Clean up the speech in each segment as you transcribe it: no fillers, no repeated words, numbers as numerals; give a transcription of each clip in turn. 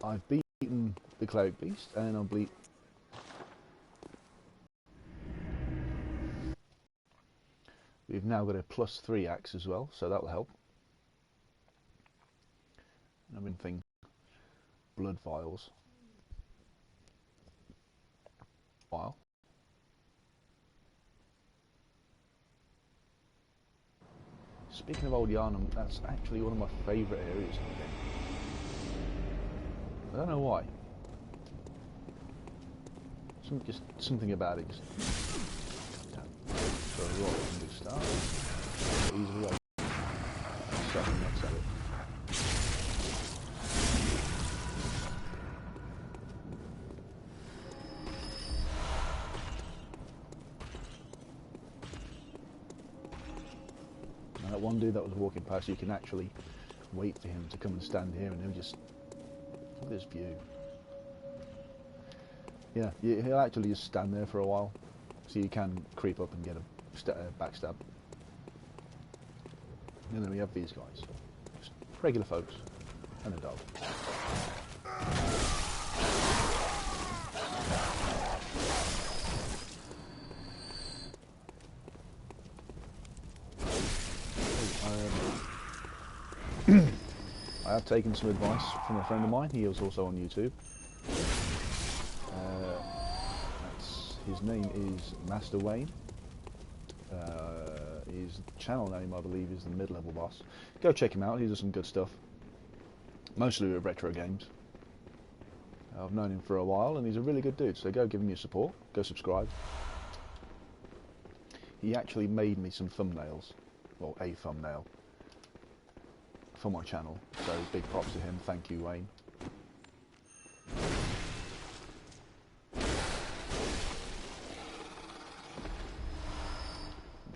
I've beaten the Cleric Beast, and I'll bleed. We've now got a +3 axe as well, so that'll help. And I've been thinking blood vials. While. Speaking of Old Yharnam, that's actually one of my favourite areas in the game. I don't know why. Just something about it. Just so what we can do start. Easily open. Starting next at it. Now that one dude that was walking past, you can actually wait for him to come and stand here, and he'll just look at this view. Yeah, he'll actually just stand there for a while, so you can creep up and get a backstab. And then we have these guys, just regular folks, and a dog. I have taken some advice from a friend of mine. He was also on YouTube. His name is Master Wayne. His channel name, I believe, is the Mid-Level Boss. Go check him out. He does some good stuff, mostly with retro games. I've known him for a while, and he's a really good dude. So go give him your support. Go subscribe. He actually made me some thumbnails, well, a thumbnail for my channel. So big props to him. Thank you, Wayne.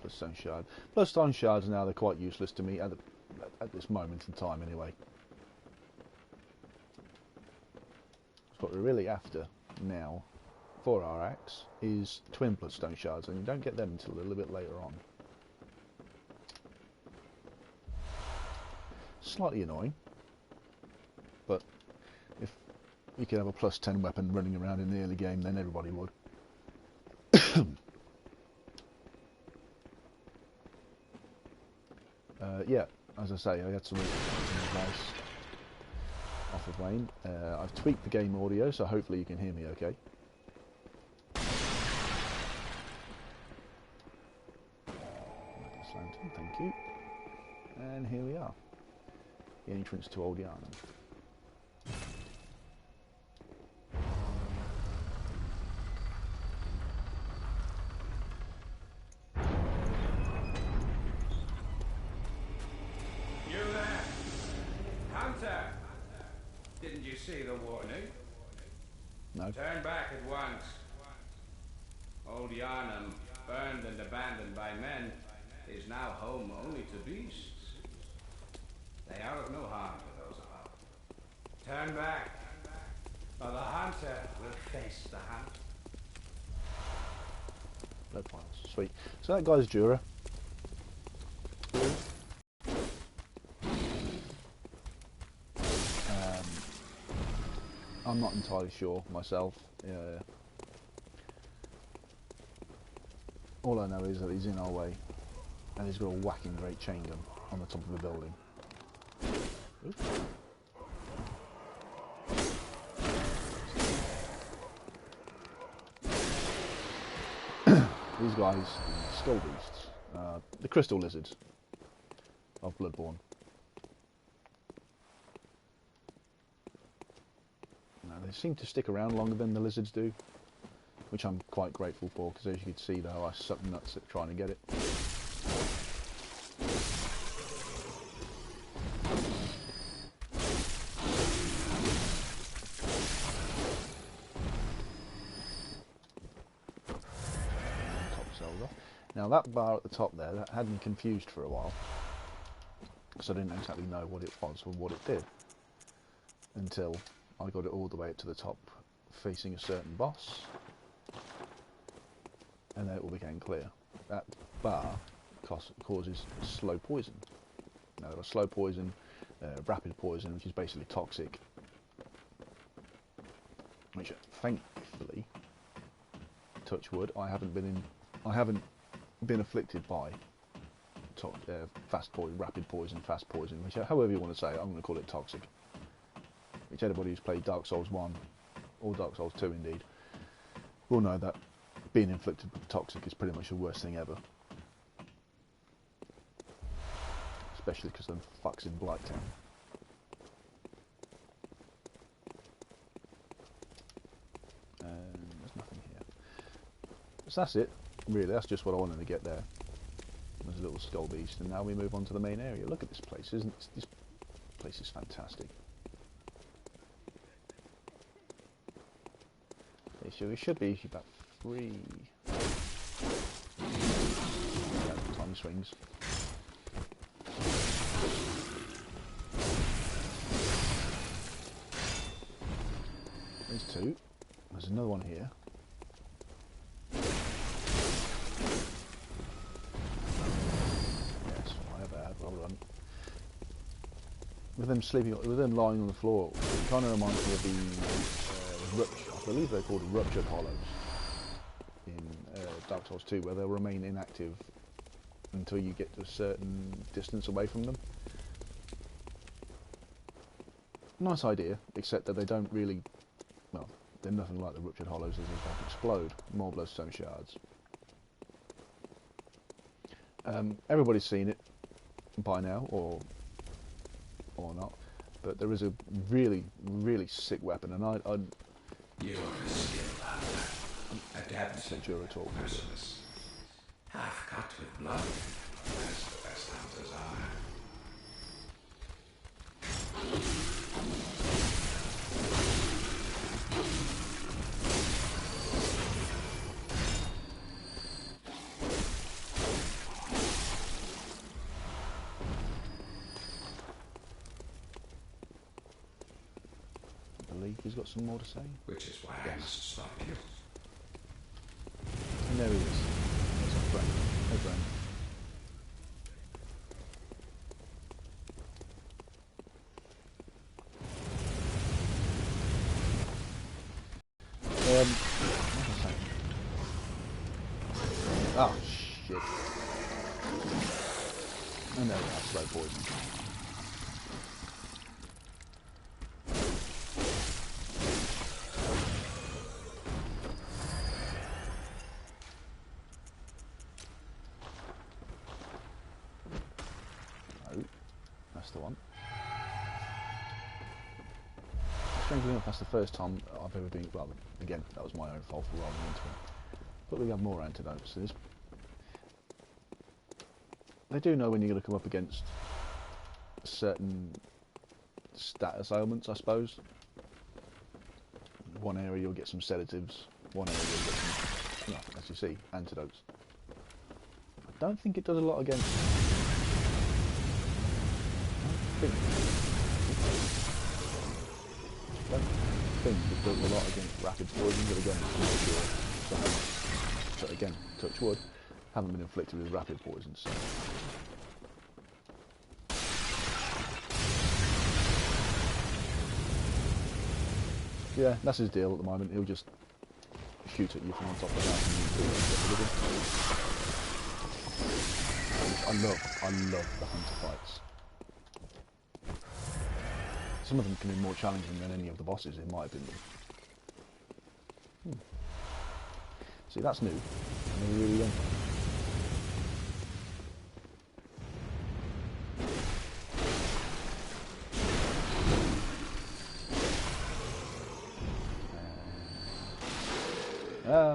Bloodstone shard. Bloodstone shards now, they're quite useless to me at this moment in time anyway. So what we're really after now for our axe is twin bloodstone shards, and you don't get them until a little bit later on. Slightly annoying, but if you could have a +10 weapon running around in the early game, then everybody would. Yeah, as I say, I had some advice off of Wayne. I've tweaked the game audio, so hopefully you can hear me okay. Lantern, thank you. And here we are, the entrance to Old Yharnam. Didn't you see the warning? No. Turn back at once. Old Yharnam, burned and abandoned by men, is now home only to beasts. They are of no harm to those about. Turn back, or the hunter will face the hunt. Blood vials, sweet. So that guy's Jura. I'm not entirely sure myself. All I know is that he's in our way, and he's got a whacking great chain gun on the top of the building. These guys, the skull beasts, the crystal lizards of Bloodborne. They seem to stick around longer than the lizards do, which I'm quite grateful for, because as you can see though, I suck nuts at trying to get it. Now that bar at the top there, that had me confused for a while, because I didn't exactly know what it was or what it did, until I got it all the way up to the top, facing a certain boss, and then it all became clear. That bar causes slow poison. Now there are slow poison, rapid poison, which is basically toxic, which thankfully, touch wood, I haven't been afflicted by fast poison, rapid poison, fast poison, which however you want to say it, I'm going to call it toxic. Which anybody who's played Dark Souls 1 or Dark Souls 2 indeed will know that being inflicted with toxic is pretty much the worst thing ever. Especially because them fucks in Blighttown. And there's nothing here. So that's it, really. That's just what I wanted to get there. There's a little skull beast, and now we move on to the main area. Look at this place, isn't it? This place is fantastic. It should be about 3. Yeah, time swings. There's 2. There's another one here. Yes, well done. With them sleeping, with them lying on the floor, it kind of reminds me of the I believe they're called ruptured hollows in Dark Souls 2, where they'll remain inactive until you get to a certain distance away from them. Nice idea, except that they don't really, well, they're nothing like the ruptured hollows as they don't explode. More bloodstone shards. Everybody's seen it by now, or not, but there is a really, really sick weapon, and You're a skilled hunter, adept at all. merciless, half cut with blood, as the best hunters are. I believe he's got some more to say. Which is why I must stop you. And there he is. There's our friend. Hey, friend. What was I saying? Oh, shit. I know that slow poison. The one. Strangely enough, that's the first time I've ever been. Well, again, that was my own fault for rolling into it. But we have more antidotes. They do know when you're going to come up against certain status ailments, I suppose. One area you'll get some sedatives. One area you'll get some, well, as you see, antidotes. I don't think it does a lot against. I don't think it does a lot against rapid poison, but again, I'm not sure. So again, touch wood, haven't been inflicted with rapid poison, so. Yeah, that's his deal at the moment. He'll just shoot at you from on top of the house and you do it. I love the hunter fights. Some of them can be more challenging than any of the bosses, in my opinion. See, that's new. And they're really young.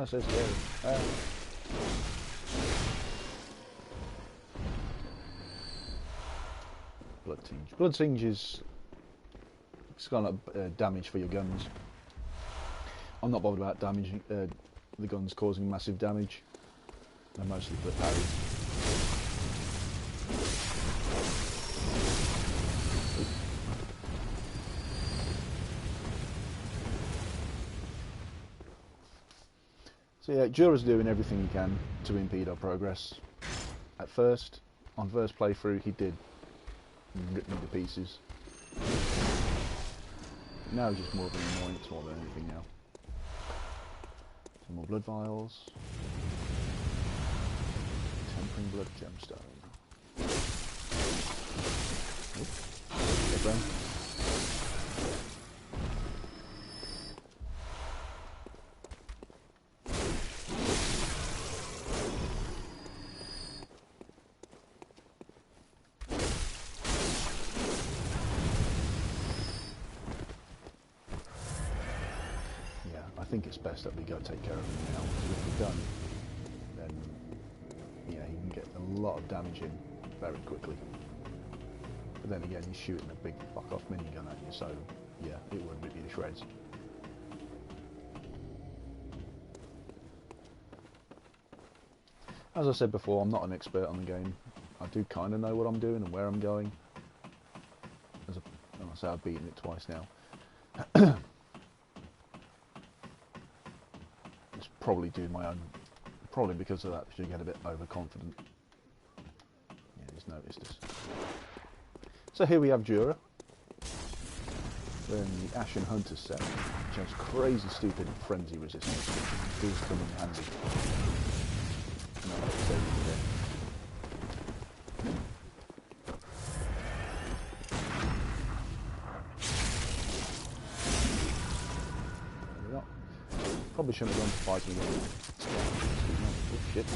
So scary. Blood tinge. Blood tinge is... It's kind of damage for your guns. I'm not bothered about damaging the guns causing massive damage. They're mostly for parry. So yeah, Jura's doing everything he can to impede our progress. At first, on first playthrough, he did rip me to pieces. Now he's just more of an annoyance more than anything now. Some more blood vials. Tempering blood gemstone. Get them. I think it's best that we go take care of him now, because if we don't, then yeah, he can get a lot of damage in very quickly. But then again, he's shooting a big fuck off minigun at you, so yeah, it would rip you to shreds. As I said before, I'm not an expert on the game. I do kind of know what I'm doing and where I'm going. As I say, I've beaten it twice now. Probably do my own, probably because of that, because you get a bit overconfident. Yeah, he's noticed us. So here we have Jura. We're in the Ashen Hunters set, which has crazy stupid frenzy resistance, which does come in handy. No, so there we go. Probably shouldn't have gone to fighting again. Oh shit.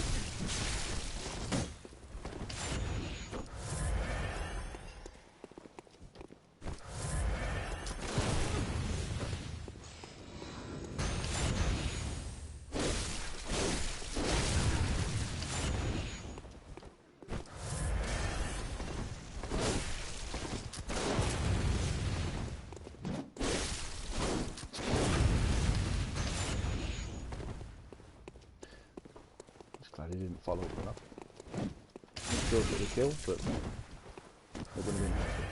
Glad he didn't follow up with that. Not sure if it would have killed, but it would have been helpful.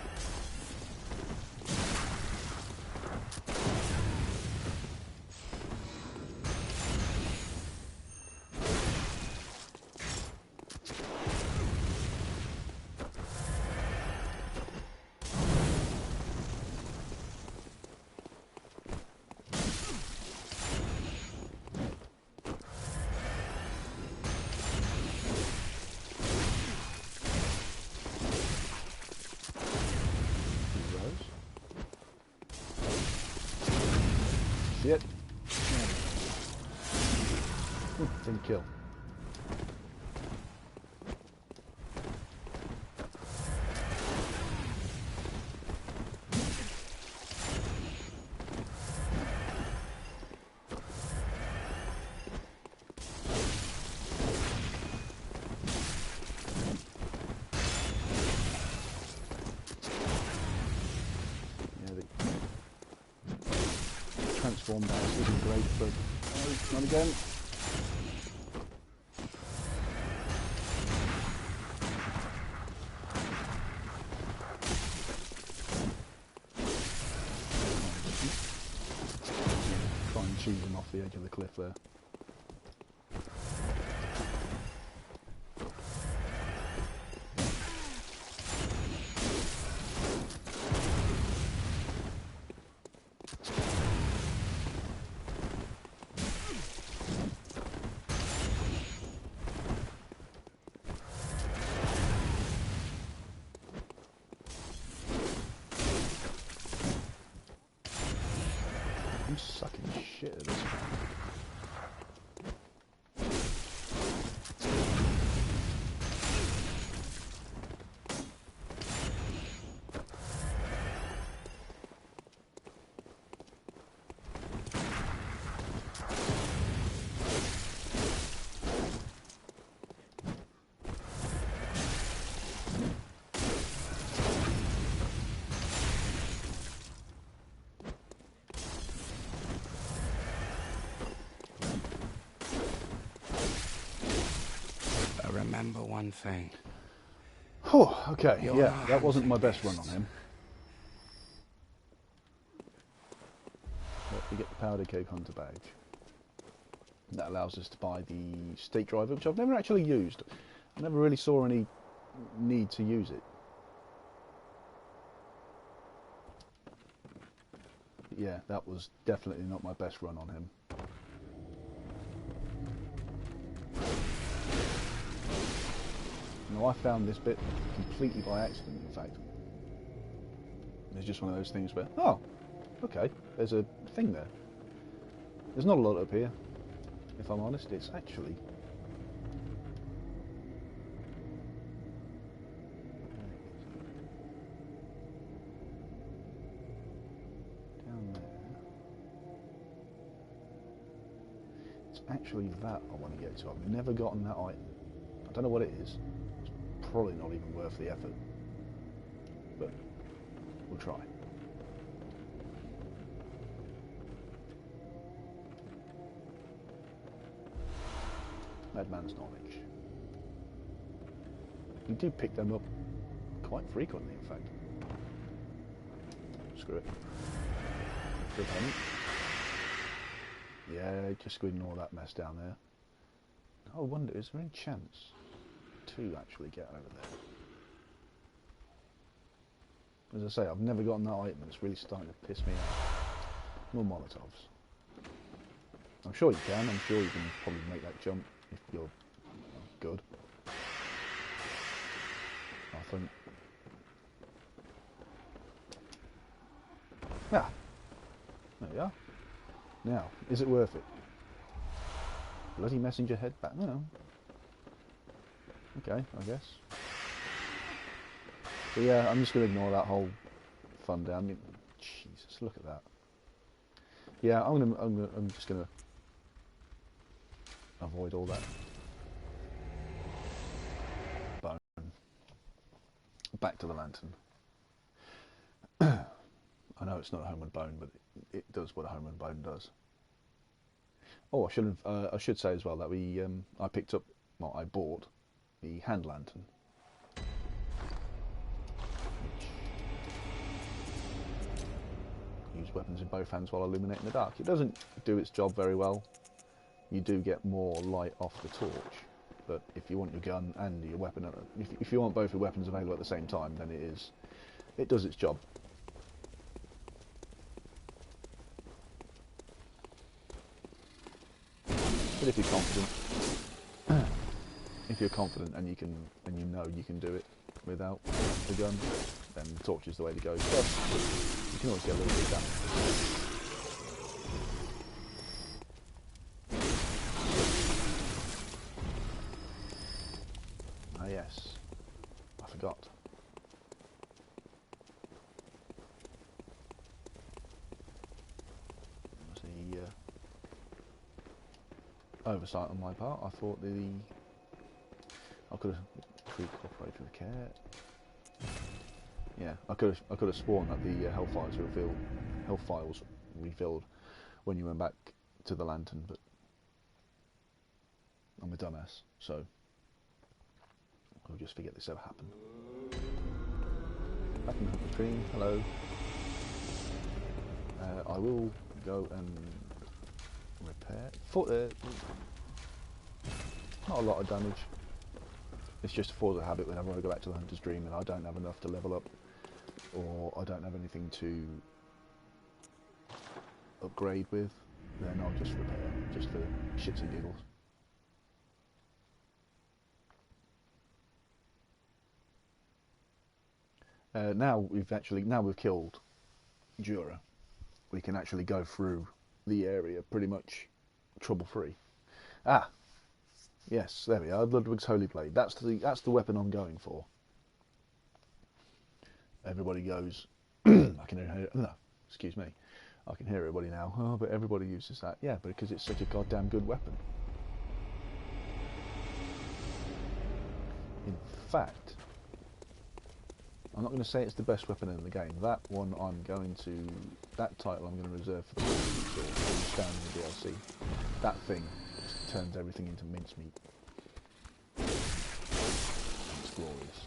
Shit. Didn't kill. Transform dice isn't great, but not again. Try and cheese him off the edge of the cliff there. I'm sucking shit at this point. Remember one thing. Oh, okay, yeah, that wasn't my best run on him. But we get the powder cake hunter badge. That allows us to buy the stake driver, which I've never actually used. I never really saw any need to use it. But yeah, that was definitely not my best run on him. Now I found this bit completely by accident, in fact. It's just one of those things where, oh, okay, there's a thing there. There's not a lot up here, if I'm honest. It's actually... down there. It's actually that I want to get to. I've never gotten that item. I don't know what it is. It's probably not even worth the effort. But we'll try. Madman's knowledge. You do pick them up quite frequently, in fact. Screw it. Good penny. Yeah, just ignore that mess down there. I wonder, is there any chance to actually get over there? As I say, I've never gotten that item and it's really starting to piss me off. More Molotovs. I'm sure you can. I'm sure you can probably make that jump if you're good. I think. Ah, there we are. Now, is it worth it? Bloody messenger head back. No. Okay, I guess. But yeah, I'm just going to ignore that whole fun down. Jesus, look at that. Yeah, I'm just going to avoid all that. Bone. Back to the lantern. I know it's not a homeward bone, but it does what a homeward bone does. Oh, I should say as well that I picked up, well, I bought the hand lantern. Use weapons in both hands while illuminating the dark. It doesn't do its job very well. You do get more light off the torch, but if you want your gun and your weapon, if you want both your weapons available at the same time, then it does its job. But if you're confident and you know you can do it without the gun, then the torch is the way to go. But you can always get a little bit of damage. Ah yes, I forgot. Oversight on my part. I thought I could have cooperated with care. Yeah, I could have sworn that the health files refilled when you went back to the lantern, but I'm a dumbass, so I'll just forget this ever happened. Back in the screen. Hello. I will go and repair. Not a lot of damage. It's just a force of habit whenever I go back to the Hunter's Dream and I don't have enough to level up, or I don't have anything to upgrade with, then I'll just repair, just for shits and giggles. Now we've killed Jura, we can actually go through the area pretty much trouble-free. Ah, yes, there we are. Ludwig's Holy Blade. That's the weapon I'm going for. Everybody goes. I can hear. No, excuse me. I can hear everybody now. Oh, but everybody uses that. Yeah, but because it's such a goddamn good weapon. In fact, I'm not going to say it's the best weapon in the game. That title I'm going to reserve for the down in the DLC. That thing just turns everything into mincemeat. It's glorious.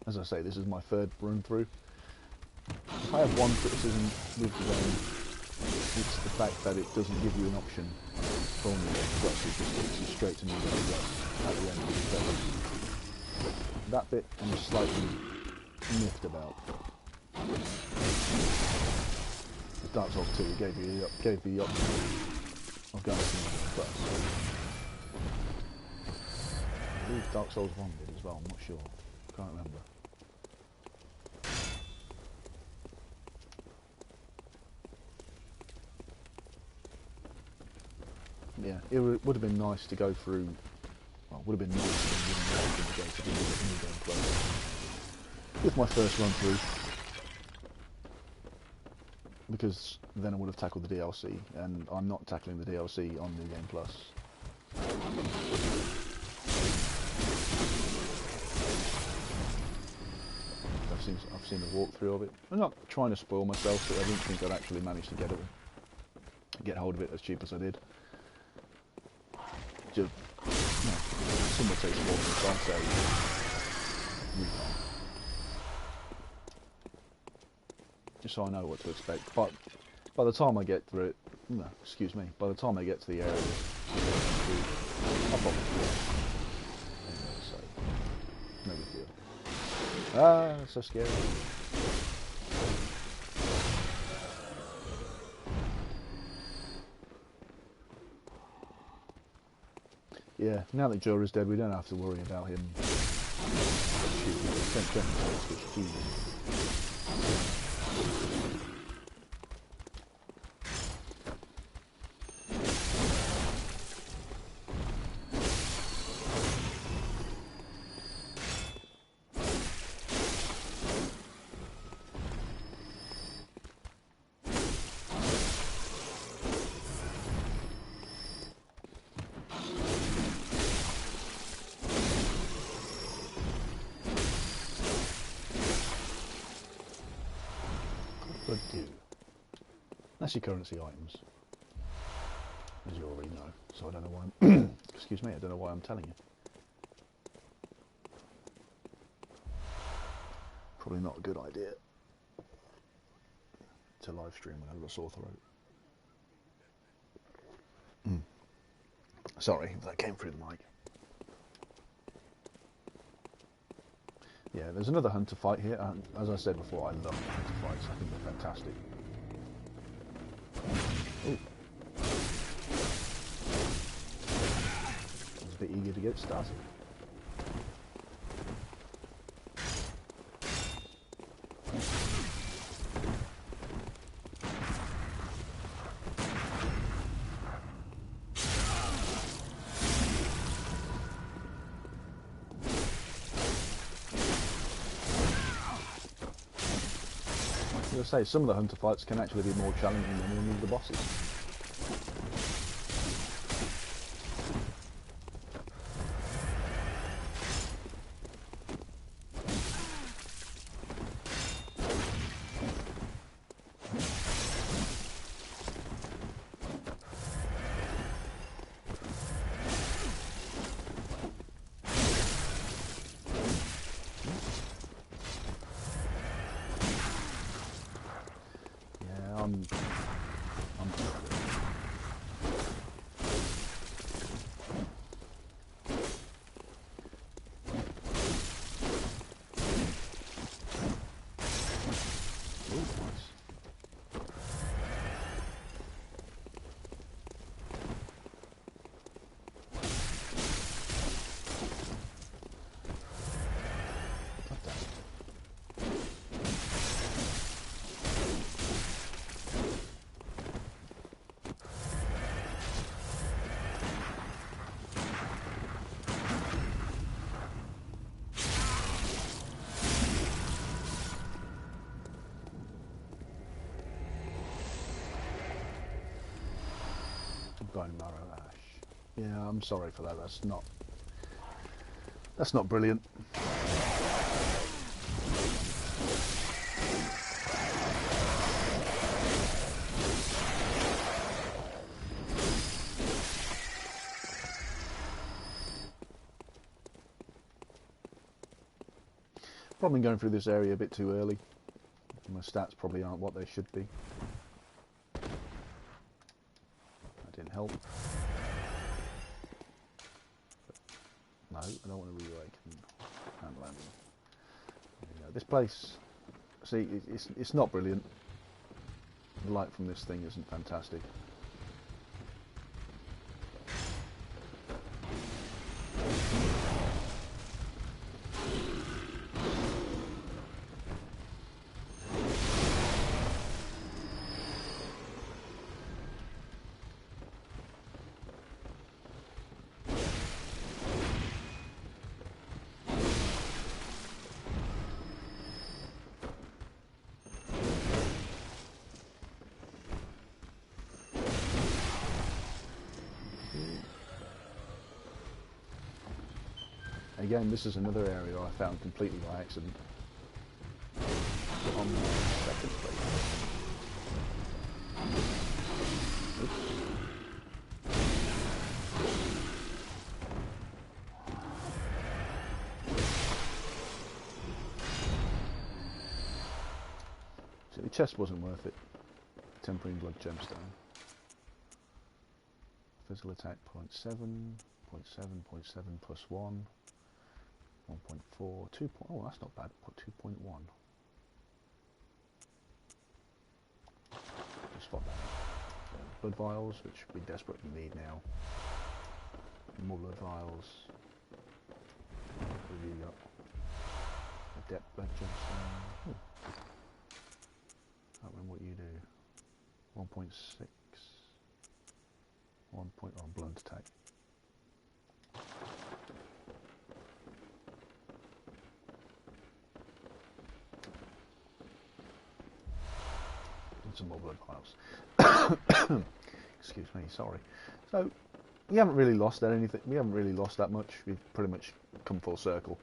As I say, this is my third run through. I have one criticism with the game. It's the fact that it doesn't give you an option for New Game Plus. It just takes you straight to New Game Plus at the end of the game. That bit I'm slightly miffed about. With Dark Souls 2, it gave the option of going to New Game Plus. I believe Dark Souls 1 did as well, I'm not sure. Can't remember. Yeah, it would have been nice to go through. Well, it would have been nice to go to the New Game Plus with my first run through, because then I would have tackled the DLC, and I'm not tackling the DLC on New Game Plus. I've seen the walkthrough of it. I'm not trying to spoil myself, but I didn't think I'd actually manage to get hold of it as cheap as I did. Just, someone takes more than I say, you can't. Just so I know what to expect. But by the time I get through it, by the time I get to the area, I'll probably anyway, so no big deal. Ah, that's so scary. Yeah, now that Jorah's dead, we don't have to worry about him shooting. That's your currency items, as you already know. So I don't know why I'm excuse me, I don't know why I'm telling you. Probably not a good idea to live stream when I've got a sore throat. Sorry if that came through the mic. Yeah, there's another hunter fight here. As I said before, I love hunter fights. I think they're fantastic. Ooh. I was a bit eager to get started. As I say, some of the hunter fights can actually be more challenging than any of the bosses. Bone marrow ash. Yeah, I'm sorry for that. That's not brilliant. Probably going through this area a bit too early. My stats probably aren't what they should be. That didn't help. No, I don't want to reawaken. I'm landing. This place, see, it's not brilliant. The light from this thing isn't fantastic. Again, this is another area I found completely by accident. On the second place. Oops. So the chest wasn't worth it. Tempering blood gemstone. Physical attack 0.7, 0.7, 0.7 plus 1. 1.4, 2. Oh, that's not bad. 2.1. Just spot that. Blood vials, which we desperately need now. More blood vials. What have you got? Adept blood gemstone. Can't remember what you do. 1.6. 1. Oh, blunt attack. Some more blood vials. Excuse me, sorry. So we haven't really lost anything. We haven't really lost that much. We've pretty much come full circle.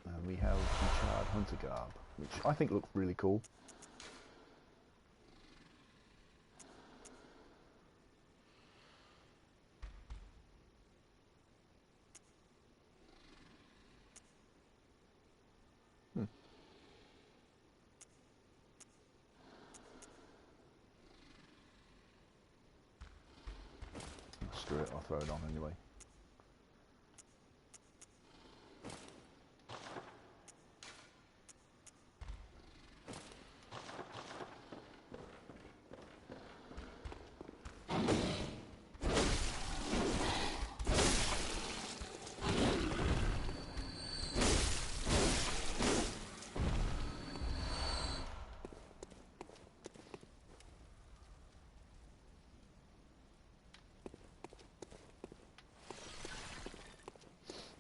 And we have the charred hunter garb, which I think looks really cool. Screw it, I'll throw it on anyway.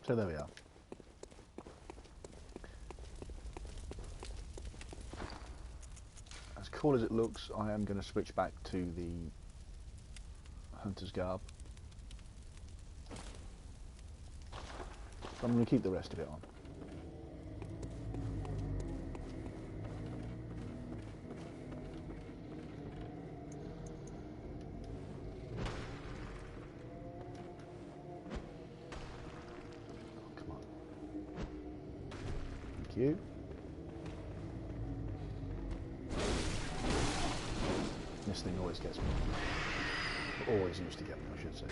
So there we are. As cool as it looks, I am going to switch back to the hunter's garb. I'm going to keep the rest of it on. You. This thing always gets me. Always used to get me, I should say.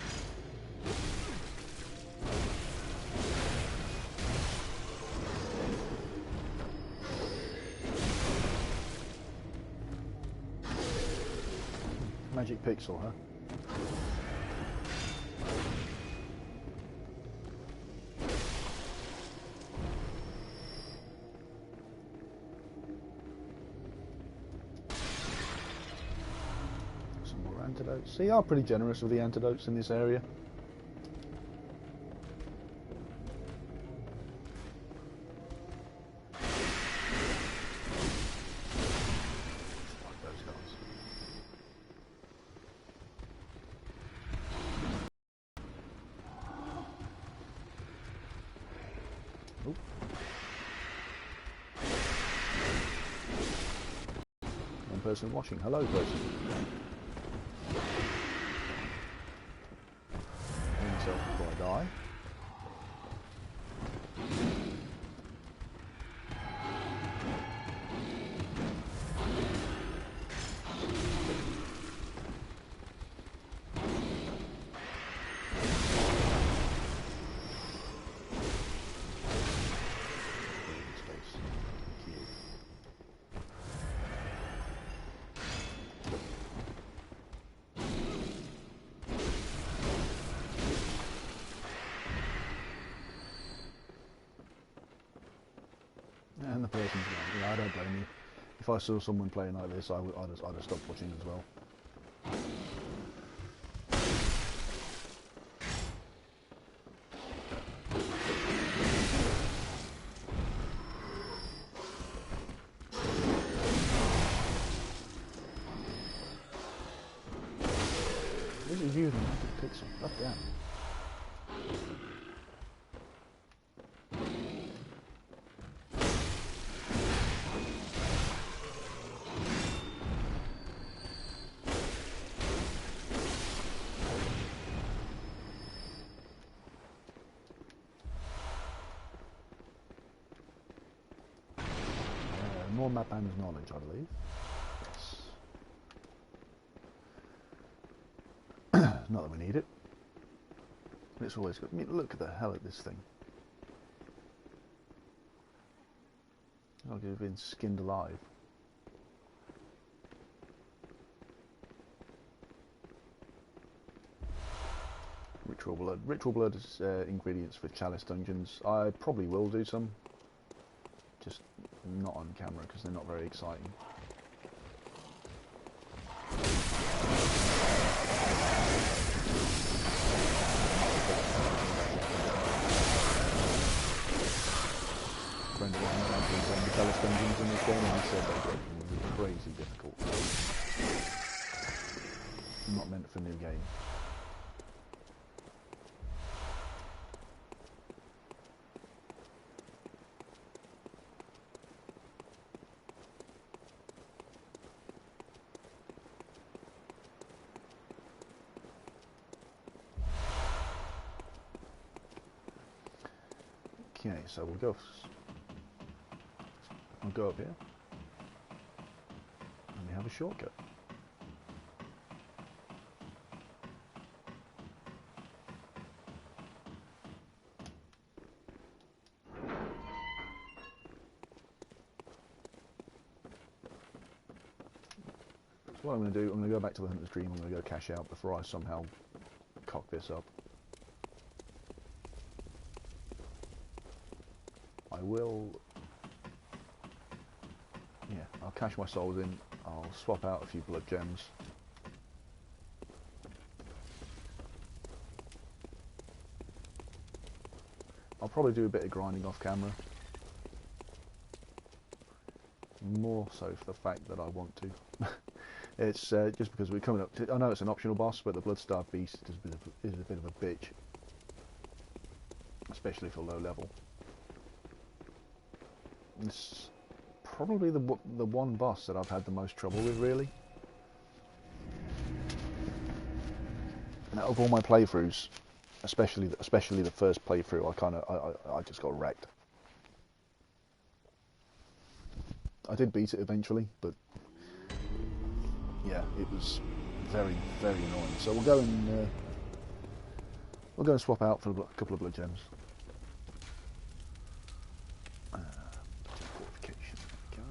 Magic pixel, huh? Antidotes. So you are pretty generous with the antidotes in this area. Like those guys. Oh. One person watching. Hello, person. Before I die. person's game. You know, I don't blame you. If I saw someone playing like this, I'd have stopped watching as well. This is using a pixel. God damn. More map and knowledge, I believe. Yes. Not that we need it. It's always good. I mean, look at the hell at this thing. Like it's been skinned alive. Ritual blood. Ritual blood is ingredients for chalice dungeons. I probably will do some. Just not on camera because they're not very exciting. Friend of mine went out and the chalice dungeons in this game and he said they're crazy difficult. Not meant for new game. Okay, so we'll go up here, and we have a shortcut. So what I'm going to do, I'm going to go back to the Hunter's Dream, I'm going to go cash out before I somehow cock this up. I will, yeah, I'll cash my souls in, I'll swap out a few blood gems. I'll probably do a bit of grinding off camera. More so for the fact that I want to. It's just because we're coming up to, I know it's an optional boss, but the Bloodstarved Beast is a bit of a bitch. Especially for low level. It's probably the one boss that I've had the most trouble with, really. And out of all my playthroughs, especially the first playthrough, I just got wrecked. I did beat it eventually, but yeah, it was very, very annoying. So we'll go and swap out for a couple of blood gems. Fortification. Go.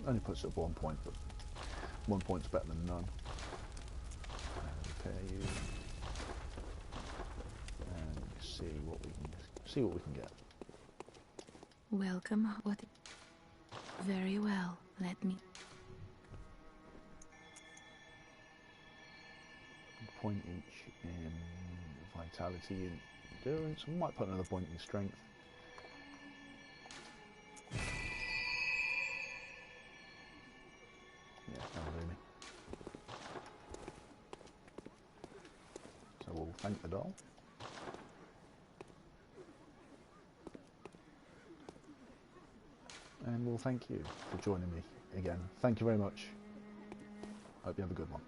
Only puts it at 1 point, but 1 point's better than none. Repair you, and see what we can get. Welcome. What? Very well. Let me. Point each in vitality and endurance. I might put another point in strength. Yeah, that'll do me. So we'll thank the doll. And we'll thank you for joining me again. Thank you very much. Hope you have a good one.